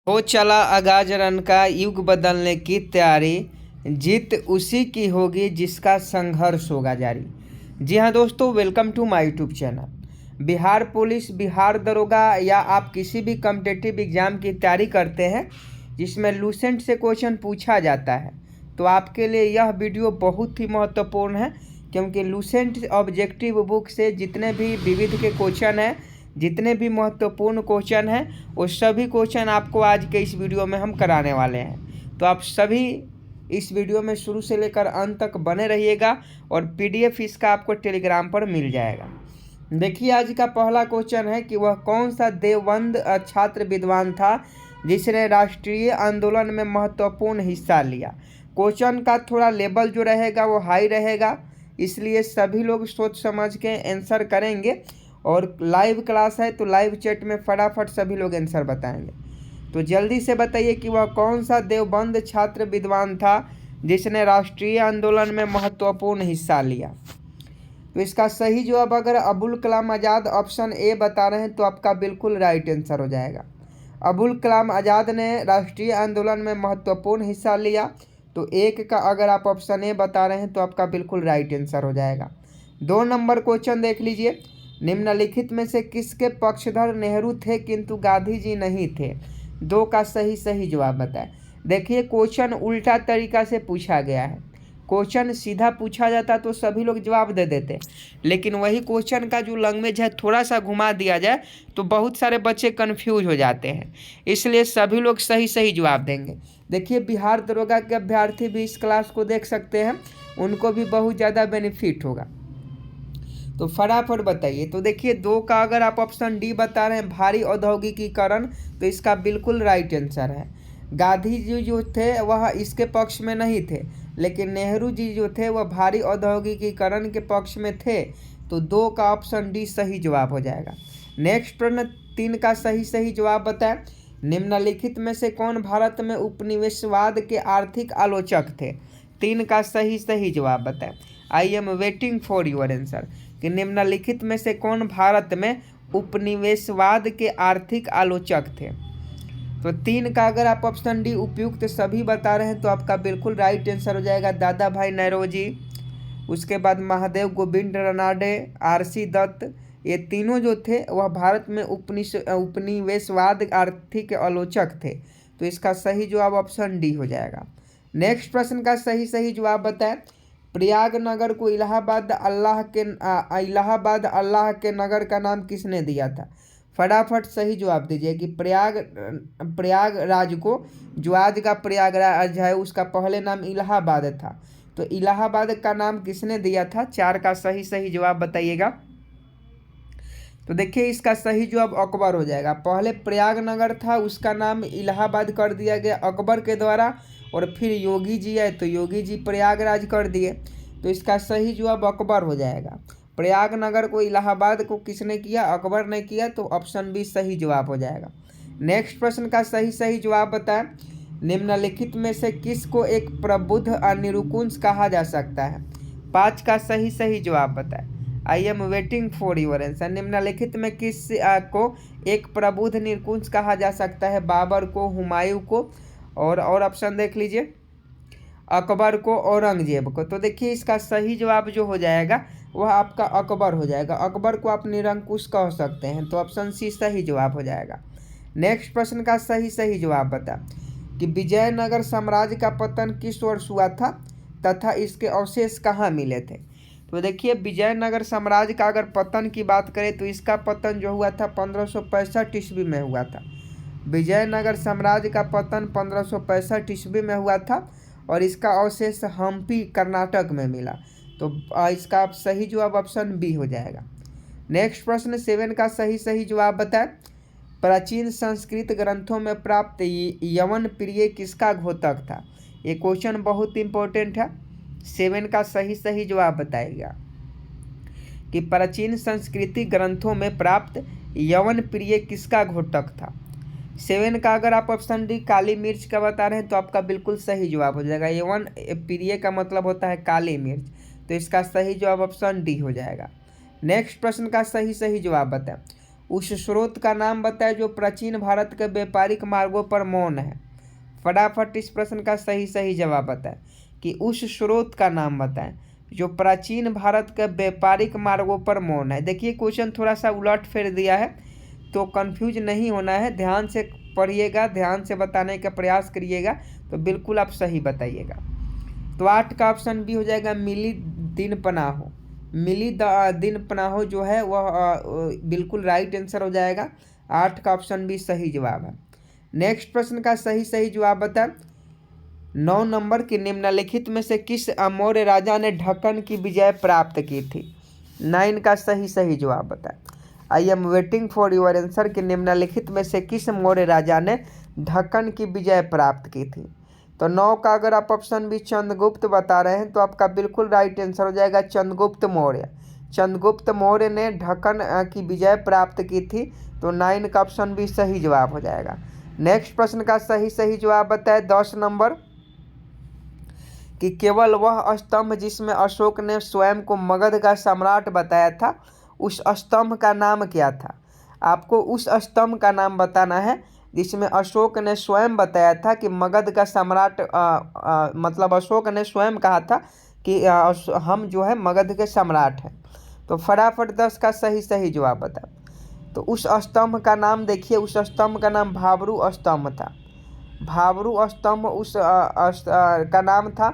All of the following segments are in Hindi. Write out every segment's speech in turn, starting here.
हो चला आगाज रन का युग बदलने की तैयारी। जीत उसी की होगी जिसका संघर्ष होगा जारी। जी हाँ दोस्तों, welcome to my YouTube channel. Bihar police, Bihar दरोगा या आप किसी भी कॉम्पिटिटिव एग्जाम की तैयारी करते हैं जिसमें लूसेंट से क्वेश्चन पूछा जाता है, तो आपके लिए यह वीडियो बहुत ही महत्वपूर्ण है, क्योंकि लूसेंट ऑब्जेक्टिव बुक से जितने भी विविध के क्वेश्चन हैं, जितने भी महत्वपूर्ण क्वेश्चन हैं, वो सभी क्वेश्चन आपको आज के इस वीडियो में हम कराने वाले हैं। तो आप सभी इस वीडियो में शुरू से लेकर अंत तक बने रहिएगा और पीडीएफ इसका आपको टेलीग्राम पर मिल जाएगा। देखिए, आज का पहला क्वेश्चन है कि वह कौन सा देवबंद छात्र विद्वान था जिसने राष्ट्रीय आंदोलन में महत्वपूर्ण हिस्सा लिया। क्वेश्चन का थोड़ा लेवल जो रहेगा वो हाई रहेगा, इसलिए सभी लोग सोच समझ के आंसर करेंगे। और लाइव क्लास है तो लाइव चैट में फटाफट सभी लोग आंसर बताएंगे। तो जल्दी से बताइए कि वह कौन सा देवबंद छात्र विद्वान था जिसने राष्ट्रीय आंदोलन में महत्वपूर्ण हिस्सा लिया। तो इसका सही जवाब अगर अबुल कलाम आज़ाद ऑप्शन ए बता रहे हैं तो आपका बिल्कुल राइट आंसर हो जाएगा। अबुल कलाम आज़ाद ने राष्ट्रीय आंदोलन में महत्वपूर्ण हिस्सा लिया, तो एक का अगर आप ऑप्शन ए बता रहे हैं तो आपका बिल्कुल राइट आंसर हो जाएगा। 2 नंबर क्वेश्चन देख लीजिए। निम्नलिखित में से किसके पक्षधर नेहरू थे किंतु गांधी जी नहीं थे। 2 का सही जवाब बताएं। देखिए, क्वेश्चन उल्टा तरीका से पूछा गया है। क्वेश्चन सीधा पूछा जाता तो सभी लोग जवाब दे देते, लेकिन वही क्वेश्चन का जो लैंग्वेज है थोड़ा सा घुमा दिया जाए तो बहुत सारे बच्चे कंफ्यूज हो जाते हैं, इसलिए सभी लोग सही जवाब देंगे। देखिए, बिहार दरोगा के अभ्यर्थी भी इस क्लास को देख सकते हैं, उनको भी बहुत ज़्यादा बेनिफिट होगा। तो फटाफट बताइए। तो देखिए, 2 का अगर आप ऑप्शन डी बता रहे हैं भारी औद्योगिकीकरण, तो इसका बिल्कुल राइट आंसर है। गांधी जी जो थे वह इसके पक्ष में नहीं थे, लेकिन नेहरू जी जो थे वह भारी औद्योगिकीकरण के पक्ष में थे, तो 2 का ऑप्शन डी सही जवाब हो जाएगा। नेक्स्ट प्रश्न 3 का सही जवाब बताएं। निम्नलिखित में से कौन भारत में उपनिवेशवाद के आर्थिक आलोचक थे। 3 का सही जवाब बताएं। I am waiting for your answer कि निम्नलिखित में से कौन भारत में उपनिवेशवाद के आर्थिक आलोचक थे। तो 3 का अगर आप ऑप्शन डी उपयुक्त सभी बता रहे हैं तो आपका बिल्कुल राइट आंसर हो जाएगा। दादा भाई नौरोजी, उसके बाद महादेव गोविंद रनाडे, आरसी दत्त, ये तीनों जो थे वह भारत में उपनिवेशवाद आर्थिक आलोचक थे, तो इसका सही जवाब ऑप्शन डी हो जाएगा। नेक्स्ट प्रश्न का सही जवाब बताएं। प्रयागनगर को इलाहाबाद अल्लाह के नगर का नाम किसने दिया था। फटाफट सही जवाब दीजिए कि प्रयागराज को, जो आज का प्रयागराज है, उसका पहले नाम इलाहाबाद था, तो इलाहाबाद का नाम किसने दिया था। 4 का सही जवाब बताइएगा। तो देखिए, इसका सही जवाब अकबर हो जाएगा। पहले प्रयागनगर था, उसका नाम इलाहाबाद कर दिया गया अकबर के द्वारा, और फिर योगी जी आए तो योगी जी प्रयागराज कर दिए, तो इसका सही जवाब अकबर हो जाएगा। प्रयागनगर को इलाहाबाद को किसने किया, अकबर ने किया, तो ऑप्शन बी सही जवाब हो जाएगा। नेक्स्ट प्रश्न का सही जवाब बताएं। निम्नलिखित में से किसको एक प्रबुद्ध निरुकुंज कहा जा सकता है। 5 का सही जवाब बताएं। I am waiting for your answer. निम्नलिखित में किस को एक प्रबुद्ध निरुकुंज कहा जा सकता है। बाबर को, हुमायूं को, और ऑप्शन देख लीजिए, अकबर को, औरंगजेब को। तो देखिए, इसका सही जवाब जो हो जाएगा वह आपका अकबर हो जाएगा। अकबर को आप निरंकुश कह सकते हैं, तो ऑप्शन सी सही जवाब हो जाएगा। नेक्स्ट प्रश्न का सही जवाब बता कि विजयनगर साम्राज्य का पतन किस वर्ष हुआ था तथा इसके अवशेष कहाँ मिले थे। तो देखिए, विजयनगर साम्राज्य का अगर पतन की बात करें तो इसका पतन जो हुआ था 1565 ईस्वी में हुआ था। विजयनगर साम्राज्य का पतन 1565 ईस्वी में हुआ था, और इसका अवशेष हम्पी कर्नाटक में मिला, तो इसका सही जवाब ऑप्शन बी हो जाएगा। नेक्स्ट प्रश्न 7 का सही जवाब बताएं। प्राचीन संस्कृत ग्रंथों में प्राप्त यवन प्रिय किसका घोतक था। ये क्वेश्चन बहुत इंपॉर्टेंट है। 7 का सही जवाब बताएगा कि प्राचीन संस्कृति ग्रंथों में प्राप्त यवन प्रिय किसका घोतक था। 7 का अगर आप ऑप्शन डी काली मिर्च का बता रहे हैं तो आपका बिल्कुल सही जवाब हो जाएगा। यवन प्रिय का मतलब होता है काली मिर्च, तो इसका सही जवाब ऑप्शन डी हो जाएगा। नेक्स्ट प्रश्न का सही जवाब बताएं। उस स्रोत का नाम बताएं जो प्राचीन भारत के व्यापारिक मार्गों पर मौन है। फटाफट इस प्रश्न का सही जवाब बताएं कि उस स्रोत का नाम बताएं जो प्राचीन भारत के व्यापारिक मार्गों पर मौन है। देखिए क्वेश्चन थोड़ा सा उलट फेर दिया है, तो कंफ्यूज नहीं होना है, ध्यान से पढ़िएगा, ध्यान से बताने का प्रयास करिएगा तो बिल्कुल आप सही बताइएगा। तो 8 का ऑप्शन बी हो जाएगा मिली दिन पनाहो। मिली दिन पनाहो जो है वह बिल्कुल राइट आंसर हो जाएगा। 8 का ऑप्शन बी सही जवाब है। नेक्स्ट प्रश्न का सही जवाब बता 9 नंबर की निम्नलिखित में से किस मौर्य राजा ने ढक्कन की विजय प्राप्त की थी। 9 का सही जवाब बता I am waiting for your answer कि निम्नलिखित में से किस मौर्य राजा ने ढक्कन की विजय प्राप्त की थी। तो 9 का अगर आप ऑप्शन भी चंद्रगुप्त बता रहे हैं तो आपका बिल्कुल राइट आंसर हो जाएगा चंद्रगुप्त मौर्य। चंद्रगुप्त मौर्य ने ढक्कन की विजय प्राप्त की थी, तो 9 का ऑप्शन भी सही जवाब हो जाएगा। नेक्स्ट प्रश्न का सही जवाब बताए 10 नंबर कि केवल वह स्तंभ जिसमें अशोक ने स्वयं को मगध का सम्राट बताया था, उस स्तंभ का नाम क्या था। आपको उस स्तंभ का नाम बताना है जिसमें अशोक ने स्वयं बताया था कि मगध का सम्राट मतलब अशोक ने स्वयं कहा था कि हम जो है मगध के सम्राट हैं। तो फटाफट 10 का सही जवाब बता। तो उस स्तंभ का नाम देखिए, उस स्तंभ का नाम भाबरू स्तंभ था। भाबरू स्तंभ उस का नाम था,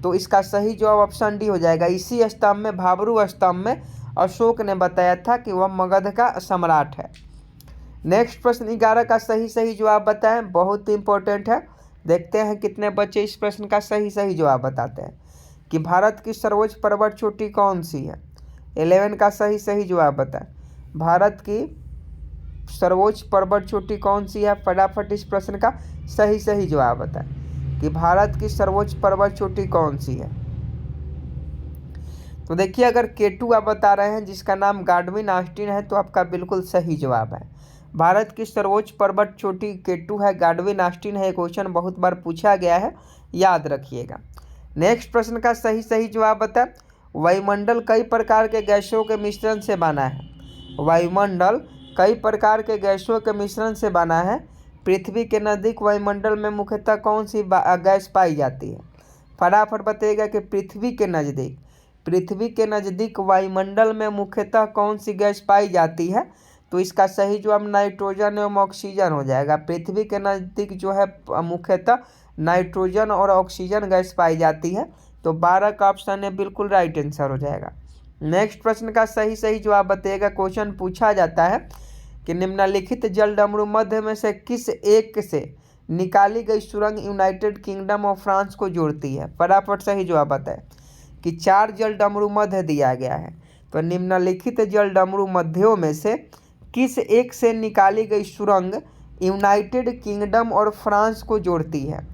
तो इसका सही जवाब ऑप्शन डी हो जाएगा। इसी स्तंभ में, भाबरू स्तंभ में अशोक ने बताया था कि वह मगध का सम्राट है। नेक्स्ट प्रश्न 11 का सही जवाब बताएं, बहुत इंपॉर्टेंट है। देखते हैं कितने बच्चे इस प्रश्न का सही जवाब बताते हैं कि भारत की सर्वोच्च पर्वत चोटी कौन सी है। 11 का सही जवाब बताएं, भारत की सर्वोच्च पर्वत चोटी कौन सी है। फटाफट इस प्रश्न का सही जवाब बताएं कि भारत की सर्वोच्च पर्वत चोटी कौन सी है। तो देखिए अगर K2 आप बता रहे हैं जिसका नाम गाडविन ऑस्टिन है, तो आपका बिल्कुल सही जवाब है। भारत की सर्वोच्च पर्वत चोटी K2 है, गाडविन ऑस्टिन है। क्वेश्चन बहुत बार पूछा गया है, याद रखिएगा। नेक्स्ट प्रश्न का सही जवाब बता वायुमंडल कई प्रकार के गैसों के मिश्रण से बना है। वायुमंडल कई प्रकार के गैसों के मिश्रण से बना है। पृथ्वी के नज़दीक वायुमंडल में मुख्यतः कौन सी गैस पाई जाती है। फटाफट बताइएगा कि पृथ्वी के नज़दीक वायुमंडल में मुख्यतः कौन सी गैस पाई जाती है। तो इसका सही जवाब नाइट्रोजन एवं ऑक्सीजन हो जाएगा। पृथ्वी के नज़दीक जो है मुख्यतः नाइट्रोजन और ऑक्सीजन गैस पाई जाती है। तो 12 का ऑप्शन है बिल्कुल राइट आंसर हो जाएगा। नेक्स्ट प्रश्न का सही जवाब बताइएगा। क्वेश्चन पूछा जाता है कि निम्नलिखित जलडमरू मध्य में से किस एक से निकाली गई सुरंग यूनाइटेड किंगडम ऑफ फ्रांस को जोड़ती है। फटाफट सही जवाब बताएं कि 4 जलडमरू मध्य दिया गया है, तो निम्नलिखित जलडमरू मध्यों में से किस एक से निकाली गई सुरंग यूनाइटेड किंगडम और फ्रांस को जोड़ती है।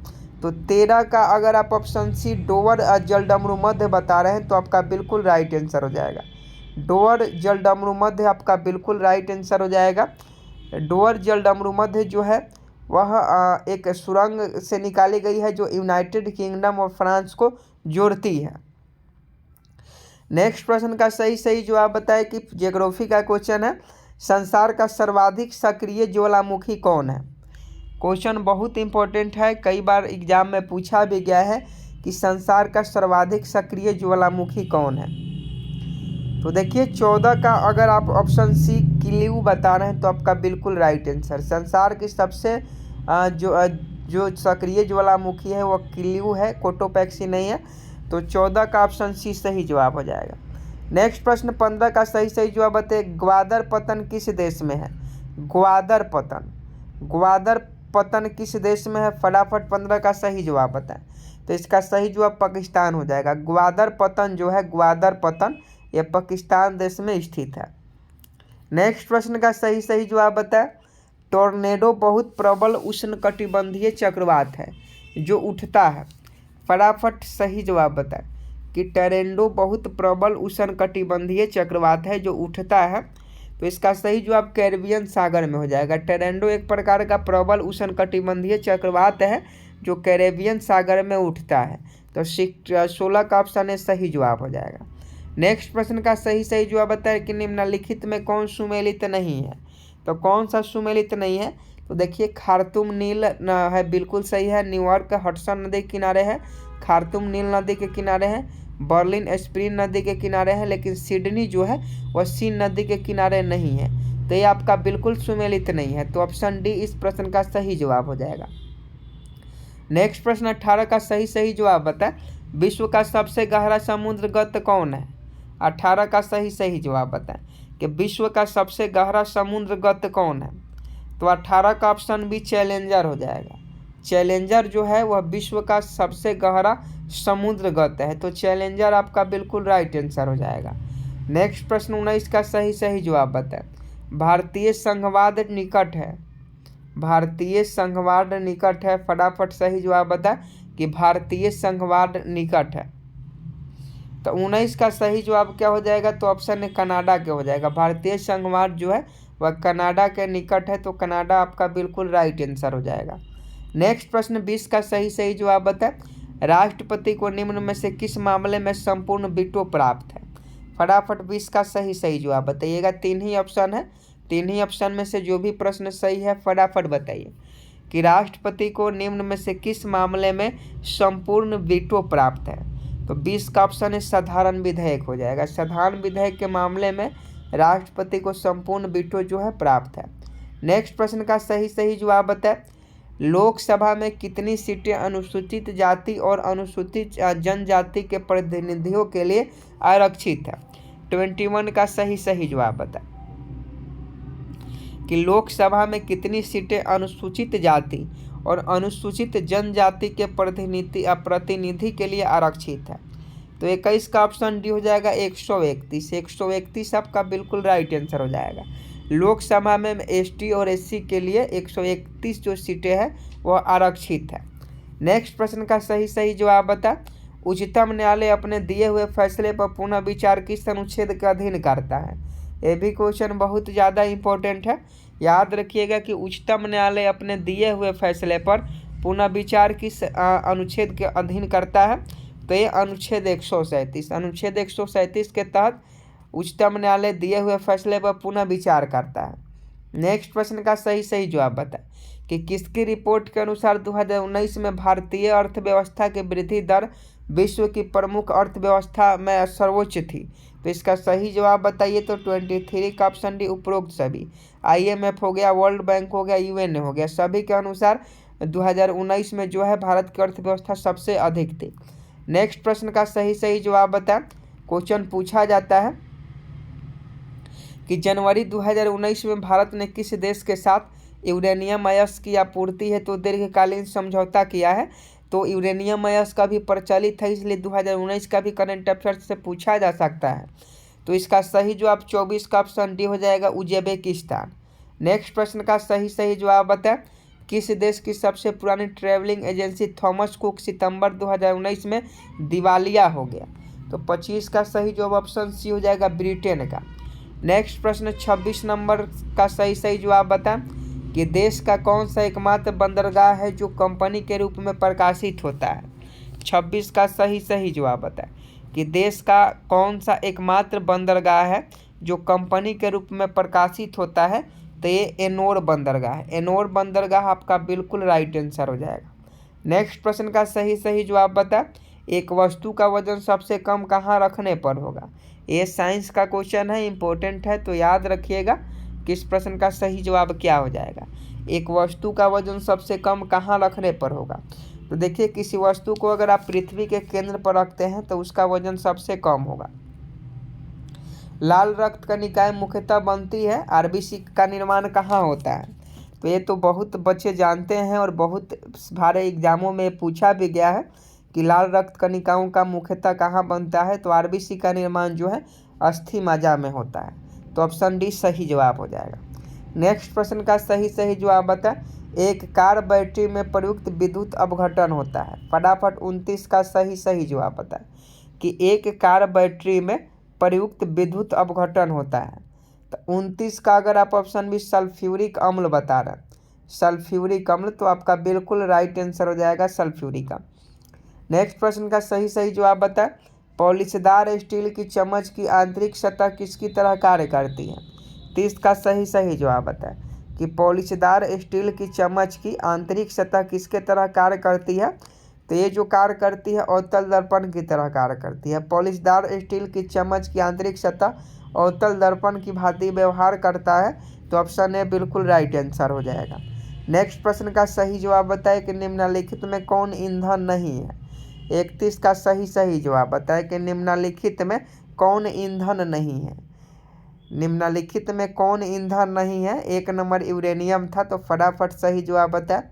तो 13 का अगर आप ऑप्शन सी डोवर जलडमरू मध्य बता रहे हैं तो आपका बिल्कुल राइट आंसर हो जाएगा। डोवर जलडमरू मध्य आपका बिल्कुल राइट आंसर हो जाएगा। डोवर जलडमरू मध्य जो है वह एक सुरंग से निकाली गई है जो यूनाइटेड किंगडम और फ्रांस को जोड़ती है। नेक्स्ट प्रश्न का सही जवाब बताएं कि ज्योग्राफी का क्वेश्चन है, संसार का सर्वाधिक सक्रिय ज्वालामुखी कौन है। क्वेश्चन बहुत इंपॉर्टेंट है, कई बार एग्जाम में पूछा भी गया है कि संसार का सर्वाधिक सक्रिय ज्वालामुखी कौन है। तो देखिए 14 का अगर आप ऑप्शन सी किलिउ बता रहे हैं तो आपका बिल्कुल राइट आंसर। संसार की सबसे जो सक्रिय ज्वालामुखी है वह किलिउ है, कोटोपैक्सी नहीं है। तो 14 का ऑप्शन सी सही जवाब हो जाएगा। नेक्स्ट प्रश्न 15 का सही जवाब बताइए, ग्वादर पतन किस देश में है। ग्वादर पतन किस देश में है। फटाफट 15 का सही जवाब बताएं। तो इसका सही जवाब पाकिस्तान हो जाएगा। ग्वादर पतन जो है, ग्वादर पतन ये पाकिस्तान देश में स्थित है। नेक्स्ट प्रश्न का सही जवाब बताएं, टोर्नेडो बहुत प्रबल उष्णकटिबंधीय चक्रवात है जो उठता है। फटाफट सही जवाब बताएं कि टोर्नेडो बहुत प्रबल उष्णकटिबंधीय चक्रवात है जो उठता है। तो इसका सही जवाब कैरिबियन सागर में हो जाएगा। टोर्नेडो एक प्रकार का प्रबल उष्णकटिबंधीय चक्रवात है जो कैरिबियन सागर में उठता है। तो 16 का ऑप्शन है सही जवाब हो जाएगा। नेक्स्ट प्रश्न का सही जवाब बताएं कि निम्नलिखित में कौन सुमेलित नहीं है। तो कौन सा सुमेलित नहीं है? तो देखिए खार्तूम नील है, बिल्कुल सही है। न्यूयॉर्क हडसन नदी के किनारे है, खार्तूम नील नदी के किनारे है। बर्लिन स्प्रिंग नदी के किनारे है, लेकिन सिडनी जो है वह सीन नदी के किनारे नहीं है। तो ये आपका बिल्कुल सुमेलित नहीं है। तो ऑप्शन डी इस प्रश्न का सही जवाब हो जाएगा। नेक्स्ट प्रश्न 18 का सही जवाब बताएं। विश्व का सबसे गहरा समुद्र गत कौन है? 18 का सही जवाब बताएं कि विश्व का सबसे गहरा समुद्र गत कौन है? तो 18 का ऑप्शन भी चैलेंजर हो जाएगा। चैलेंजर जो है वह विश्व का सबसे गहरा समुद्र गत है। तो चैलेंजर आपका बिल्कुल राइट आंसर हो जाएगा। नेक्स्ट प्रश्न 19 का सही जवाब बताएं। भारतीय संघवाद निकट है। भारतीय संघवाद निकट है, फटाफट सही जवाब बताएं कि भारतीय संघवाद निकट है। तो 19 का सही जवाब क्या हो जाएगा? तो ऑप्शन है कनाडा के हो जाएगा। भारतीय संघवाद जो है वह कनाडा के निकट है। तो कनाडा आपका बिल्कुल राइट आंसर हो जाएगा। नेक्स्ट प्रश्न 20 का सही जवाब बताएं। राष्ट्रपति को निम्न में से किस मामले में संपूर्ण वीटो प्राप्त है? फटाफट 20 का सही जवाब बताइएगा। 3 ही ऑप्शन है, 3 ही ऑप्शन में से जो भी प्रश्न सही है फटाफट बताइए कि राष्ट्रपति को निम्न में से किस मामले में संपूर्ण वीटो प्राप्त है। तो 20 का ऑप्शन है साधारण विधेयक हो जाएगा। साधारण विधेयक के मामले में राष्ट्रपति को संपूर्ण वीटो जो है प्राप्त है। नेक्स्ट प्रश्न का सही जवाब बताएं। लोकसभा में कितनी सीटें अनुसूचित जाति और अनुसूचित जनजाति के प्रतिनिधियों के लिए आरक्षित है? 21 का सही जवाब बताएं कि लोकसभा में कितनी सीटें अनुसूचित जाति और अनुसूचित जनजाति के प्रतिनिधि के लिए आरक्षित है। तो 21 का ऑप्शन डी हो जाएगा 131। 131 आपका बिल्कुल राइट आंसर हो जाएगा। लोकसभा में एसटी और एससी के लिए 131 जो सीटें हैं वह आरक्षित है। नेक्स्ट प्रश्न का सही जवाब बता। उच्चतम न्यायालय अपने दिए हुए फैसले पर पुनः विचार किस अनुच्छेद के अधीन करता है? ये भी क्वेश्चन बहुत ज़्यादा इम्पोर्टेंट है। याद रखिएगा कि उच्चतम न्यायालय अपने दिए हुए फैसले पर पुनः विचार किस अनुच्छेद के अधीन करता है? तो ये अनुच्छेद 137। अनुच्छेद 137 के तहत उच्चतम न्यायालय दिए हुए फैसले पर पुनः विचार करता है। नेक्स्ट प्रश्न का सही जवाब बताएं कि किसकी रिपोर्ट के अनुसार 2019 में भारतीय अर्थव्यवस्था की वृद्धि दर विश्व की प्रमुख अर्थव्यवस्था में सर्वोच्च थी? तो इसका सही जवाब बताइए। तो 23 का ऑप्शन डी उपरोक्त सभी। IMF हो गया, वर्ल्ड बैंक हो गया, UN हो गया, सभी के अनुसार 2019 में जो है भारत की अर्थव्यवस्था सबसे अधिक थी। नेक्स्ट प्रश्न का सही जवाब बताएं। क्वेश्चन पूछा जाता है कि जनवरी 2019 में भारत ने किस देश के साथ यूरेनियम अयस्क की आपूर्ति हेतु दीर्घकालीन समझौता किया है? तो यूरेनियम अयस्क का भी प्रचलित है, इसलिए 2019 का भी करंट अफेयर्स से पूछा जा सकता है। तो इसका सही जवाब 24 का ऑप्शन डी हो जाएगा, उज्बेकिस्तान। नेक्स्ट प्रश्न का सही जवाब बताएं। किस देश की सबसे पुरानी ट्रैवलिंग एजेंसी थॉमस कुक सितंबर 2019 में दिवालिया हो गया? तो 25 का सही जवाब ऑप्शन सी हो जाएगा, ब्रिटेन का। नेक्स्ट प्रश्न 26 नंबर का सही जवाब बताएं कि देश का कौन सा एकमात्र बंदरगाह है जो कंपनी के रूप में प्रकाशित होता है? 26 का सही जवाब बताएं कि देश का कौन सा एकमात्र बंदरगाह है जो कंपनी के रूप में प्रकाशित होता है? तो ये एनोर बंदरगाह है। एनोर बंदरगाह आपका बिल्कुल राइट आंसर हो जाएगा। नेक्स्ट प्रश्न का सही जवाब बता। एक वस्तु का वजन सबसे कम कहाँ रखने पर होगा? ये साइंस का क्वेश्चन है, इंपॉर्टेंट है, तो याद रखिएगा कि इस प्रश्न का सही जवाब क्या हो जाएगा। एक वस्तु का वजन सबसे कम कहाँ रखने पर होगा? तो देखिए, किसी वस्तु को अगर आप पृथ्वी के केंद्र पर रखते हैं तो उसका वजन सबसे कम होगा। लाल रक्त कणिकाएं मुख्यतः बनती है, RBC का निर्माण कहाँ होता है? तो ये तो बहुत बच्चे जानते हैं और बहुत सारे एग्जामों में पूछा भी गया है कि लाल रक्त कणिकाओं का मुख्यतः कहाँ बनता है? तो RBC का निर्माण जो है अस्थि मज्जा में होता है। तो ऑप्शन डी सही जवाब हो जाएगा। नेक्स्ट प्रश्न का सही जवाब बता। एक कार बैटरी में प्रयुक्त विद्युत अपघटन होता है? फटाफट 29 का सही जवाब बता कि एक कार बैटरी में प्रयुक्त विद्युत अपघटन होता है। तो 29 का अगर आप ऑप्शन भी सल्फ्यूरिक अम्ल बता रहे हैं, सल्फ्यूरिक अम्ल, तो आपका बिल्कुल राइट आंसर हो जाएगा सल्फ्यूरिक अम्ल। नेक्स्ट प्रश्न का सही जवाब बता। पॉलिशदार स्टील की चम्मच की आंतरिक सतह किसकी तरह कार्य करती है? 30 का सही जवाब बताएं कि पॉलिशदार स्टील की चम्मच की आंतरिक सतह किसके तरह कार्य करती है। तो ये जो कार्य करती है अवतल दर्पण की तरह कार्य करती है। पॉलिशदार स्टील की चम्मच की आंतरिक सतह अवतल दर्पण की भांति व्यवहार करता है। तो ऑप्शन ए बिल्कुल राइट आंसर हो जाएगा। नेक्स्ट प्रश्न का सही जवाब बताएं कि निम्नलिखित में कौन ईंधन नहीं है। 31 का सही जवाब बताएं कि निम्नलिखित में कौन ईंधन नहीं है। निम्नलिखित में कौन ईंधन नहीं है। 1 नंबर यूरेनियम था। तो फटाफट सही जवाब बताएं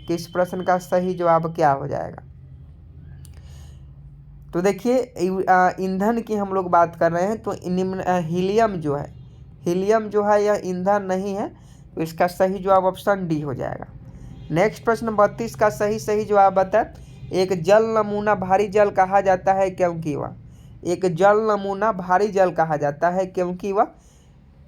कि इस प्रश्न का सही जवाब क्या हो जाएगा। तो देखिए ईंधन की हम लोग बात कर रहे हैं तो हीलियम जो है यह ईंधन नहीं है। तो इसका सही जवाब ऑप्शन डी हो जाएगा। नेक्स्ट प्रश्न 32 का सही जवाब बताएं। एक जल नमूना भारी जल कहा जाता है क्योंकि वह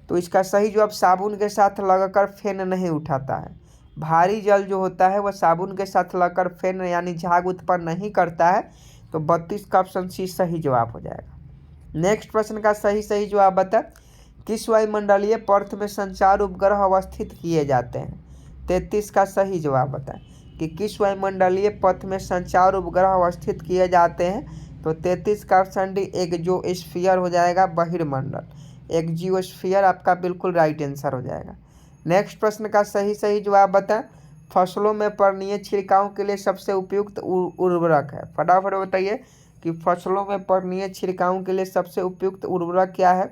तो इसका सही जवाब साबुन के साथ लगाकर फेन नहीं उठाता है। भारी जल जो होता है वह साबुन के साथ लगाकर फेन यानी झाग उत्पन्न नहीं करता है। तो 32 का ऑप्शन सी सही जवाब हो जाएगा। नेक्स्ट प्रश्न का सही जवाब बता किस वायुमंडलीय पर्थ में संचार उपग्रह अवस्थित किए जाते हैं। 33 का सही जवाब बता कि किस वायुमंडलीय पथ में संचार उपग्रह अवस्थित किए जाते हैं। तो 33 का ऑप्शन डी एक जियोस्फीयर हो जाएगा, बहिर्मंडल। एक जियोस्फीयर आपका बिल्कुल राइट आंसर हो जाएगा। नेक्स्ट प्रश्न का सही जवाब बताएं। फसलों में पर्णीय छिड़काव के लिए सबसे उपयुक्त उर्वरक है। फटाफट बताइए कि फसलों में पर्णीय छिड़काव के लिए सबसे उपयुक्त उर्वरक क्या है।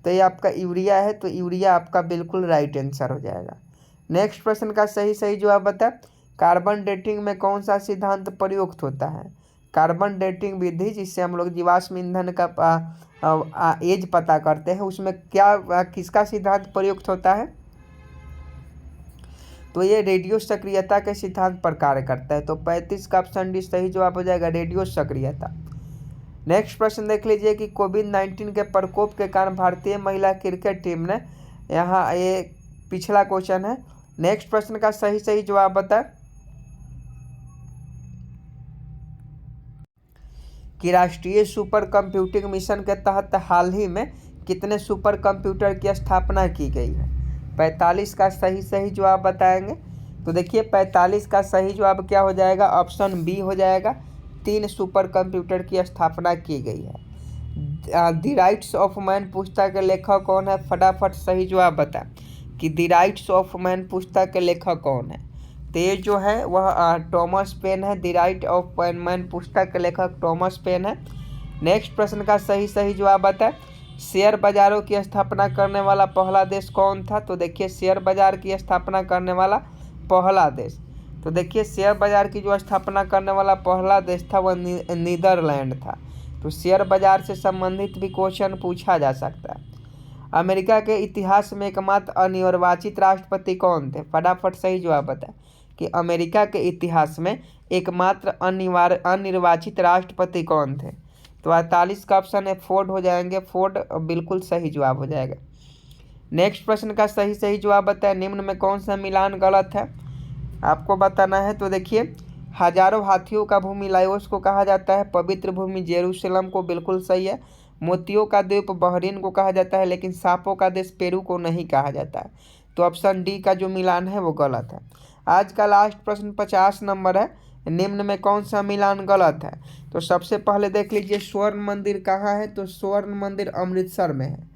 तो ये आपका यूरिया है। तो यूरिया आपका बिल्कुल राइट आंसर हो जाएगा। नेक्स्ट प्रश्न का सही जवाब बताएं। कार्बन डेटिंग में कौन सा सिद्धांत प्रयुक्त होता है। कार्बन डेटिंग विधि जिससे हम लोग जीवाश्म ईंधन का एज पता करते हैं उसमें किसका सिद्धांत प्रयुक्त होता है। तो ये रेडियो सक्रियता के सिद्धांत पर कार्य करता है। तो 35 का ऑप्शन डी सही जवाब हो जाएगा, रेडियो सक्रियता। नेक्स्ट प्रश्न देख लीजिए कि कोविड-19 के प्रकोप के कारण भारतीय महिला क्रिकेट टीम ने यहाँ ये पिछला क्वेश्चन है। नेक्स्ट प्रश्न का सही जवाब बताएं कि राष्ट्रीय सुपर कंप्यूटिंग मिशन के तहत हाल ही में कितने सुपर कंप्यूटर की स्थापना की गई है। 45 का सही जवाब बताएंगे। तो देखिए 45 का सही जवाब क्या हो जाएगा, ऑप्शन बी हो जाएगा। 3 सुपर कंप्यूटर की स्थापना की गई है। द राइट्स ऑफ मैन पुस्तक के लेखक कौन है। फटाफट सही जवाब बता कि द राइट्स ऑफ मैन पुस्तक के लेखक कौन है। तो ये जो है वह टॉमस पेन है। द राइट ऑफ मैन पुस्तक के लेखक टॉमस पेन है। नेक्स्ट प्रश्न का सही जवाब बता शेयर बाजारों की स्थापना करने वाला पहला देश कौन था। तो देखिए शेयर बाजार की स्थापना करने वाला पहला देश, तो देखिए शेयर बाजार की जो स्थापना करने वाला पहला देश था वह नीदरलैंड था। तो शेयर बाजार से संबंधित भी क्वेश्चन पूछा जा सकता है। अमेरिका के इतिहास में एकमात्र अनिर्वाचित राष्ट्रपति कौन थे। फटाफट सही जवाब बताएं कि अमेरिका के इतिहास में एकमात्र अनिर्वाचित राष्ट्रपति कौन थे। तो 48 का ऑप्शन है फोर्ड हो जाएंगे। फोर्ड बिल्कुल सही जवाब हो जाएगा। नेक्स्ट प्रश्न का सही जवाब बताएं निम्न में कौन सा मिलान गलत है, आपको बताना है। तो देखिए हजारों हाथियों का भूमि लायोस को कहा जाता है। पवित्र भूमि जेरूशलम को बिल्कुल सही है। मोतियों का द्वीप बहरीन को कहा जाता है, लेकिन सांपों का देश पेरू को नहीं कहा जाता है। तो ऑप्शन डी का जो मिलान है वो गलत है। आज का लास्ट प्रश्न 50 नंबर है। निम्न में कौन सा मिलान गलत है। तो सबसे पहले देख लीजिए स्वर्ण मंदिर कहाँ है। तो स्वर्ण मंदिर अमृतसर में है।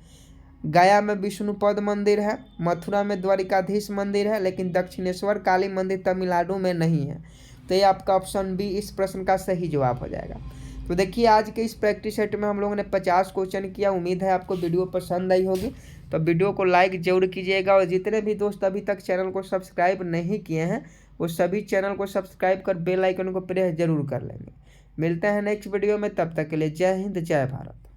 गया में विष्णुपद मंदिर है। मथुरा में द्वारिकाधीश मंदिर है, लेकिन दक्षिणेश्वर काली मंदिर तमिलनाडु में नहीं है। तो ये आपका ऑप्शन बी इस प्रश्न का सही जवाब हो जाएगा। तो देखिए आज के इस प्रैक्टिस सेट में हम लोगों ने 50 क्वेश्चन किया। उम्मीद है आपको वीडियो पसंद आई होगी। तो वीडियो को लाइक जरूर कीजिएगा और जितने भी दोस्त अभी तक चैनल को सब्सक्राइब नहीं किए हैं वो सभी चैनल को सब्सक्राइब कर बेल आइकन को प्रेस जरूर कर लेंगे। मिलते हैं नेक्स्ट वीडियो में, तब तक के लिए जय हिंद जय भारत।